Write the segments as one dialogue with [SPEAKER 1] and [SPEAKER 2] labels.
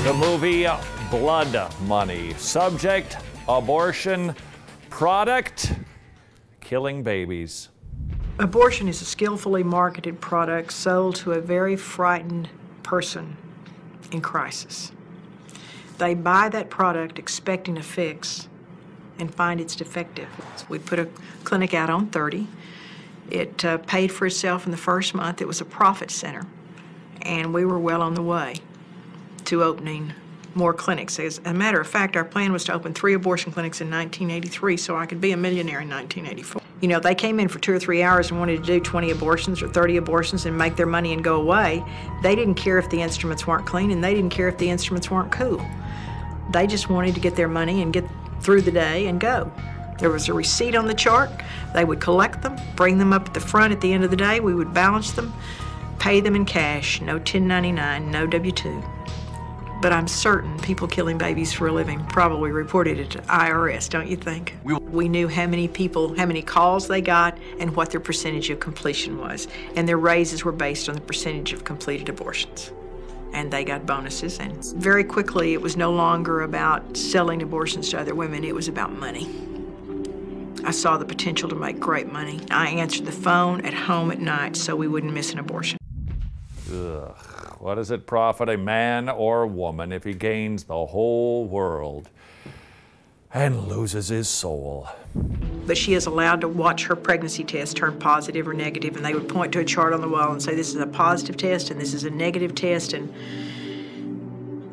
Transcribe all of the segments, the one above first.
[SPEAKER 1] The movie Blood Money. Subject, abortion. Product, killing babies.
[SPEAKER 2] Abortion is a skillfully marketed product sold to a very frightened person in crisis. They buy that product expecting a fix and find it's defective. We put a clinic out on 30. It paid for itself in the first month. It was a profit center, and we were well on the way to opening more clinics. As a matter of fact, our plan was to open 3 abortion clinics in 1983 so I could be a millionaire in 1984. You know, they came in for 2 or 3 hours and wanted to do 20 abortions or 30 abortions and make their money and go away. They didn't care if the instruments weren't clean, and they didn't care if the instruments weren't cool. They just wanted to get their money and get through the day and go. There was a receipt on the chart. They would collect them, bring them up at the front at the end of the day. We would balance them, pay them in cash, no 1099, no W-2. But I'm certain people killing babies for a living probably reported it to IRS, don't you think? We knew how many people, how many calls they got, and what their percentage of completion was. And their raises were based on the percentage of completed abortions. And they got bonuses, and very quickly it was no longer about selling abortions to other women, it was about money. I saw the potential to make great money. I answered the phone at home at night so we wouldn't miss an abortion.
[SPEAKER 1] Ugh. What does it profit a man or woman if he gains the whole world and loses his soul?
[SPEAKER 2] But she is allowed to watch her pregnancy test turn positive or negative, and they would point to a chart on the wall and say, this is a positive test and this is a negative test, and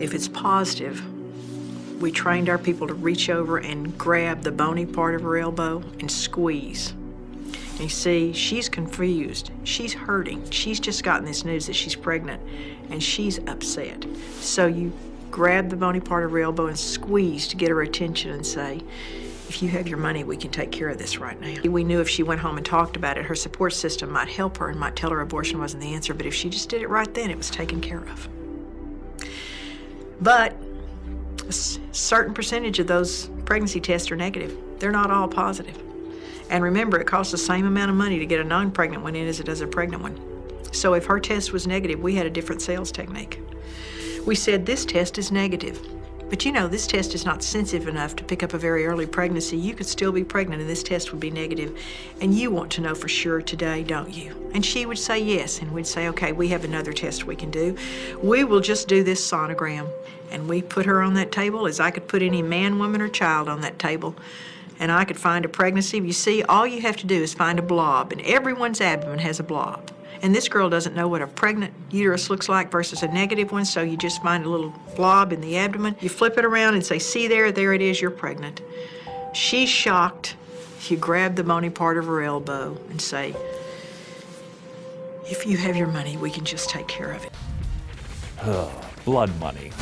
[SPEAKER 2] if it's positive, we trained our people to reach over and grab the bony part of her elbow and squeeze. And you see, she's confused, she's hurting, she's just gotten this news that she's pregnant, and she's upset. So you grab the bony part of her elbow and squeeze to get her attention and say, if you have your money, we can take care of this right now. We knew if she went home and talked about it, her support system might help her and might tell her abortion wasn't the answer, but if she just did it right then, it was taken care of. But a certain percentage of those pregnancy tests are negative. They're not all positive. And remember, it costs the same amount of money to get a non-pregnant one in as it does a pregnant one. So if her test was negative, we had a different sales technique. We said, this test is negative. But you know, this test is not sensitive enough to pick up a very early pregnancy. You could still be pregnant and this test would be negative. And you want to know for sure today, don't you? And she would say yes, and we'd say, okay, we have another test we can do. We will just do this sonogram. And we put her on that table as I could put any man, woman, or child on that table. And I could find a pregnancy. You see, all you have to do is find a blob, and everyone's abdomen has a blob. And this girl doesn't know what a pregnant uterus looks like versus a negative one, so you just find a little blob in the abdomen. You flip it around and say, see there it is, you're pregnant. She's shocked. You grab the bony part of her elbow and say, if you have your money, we can just take care of it.
[SPEAKER 1] Blood money.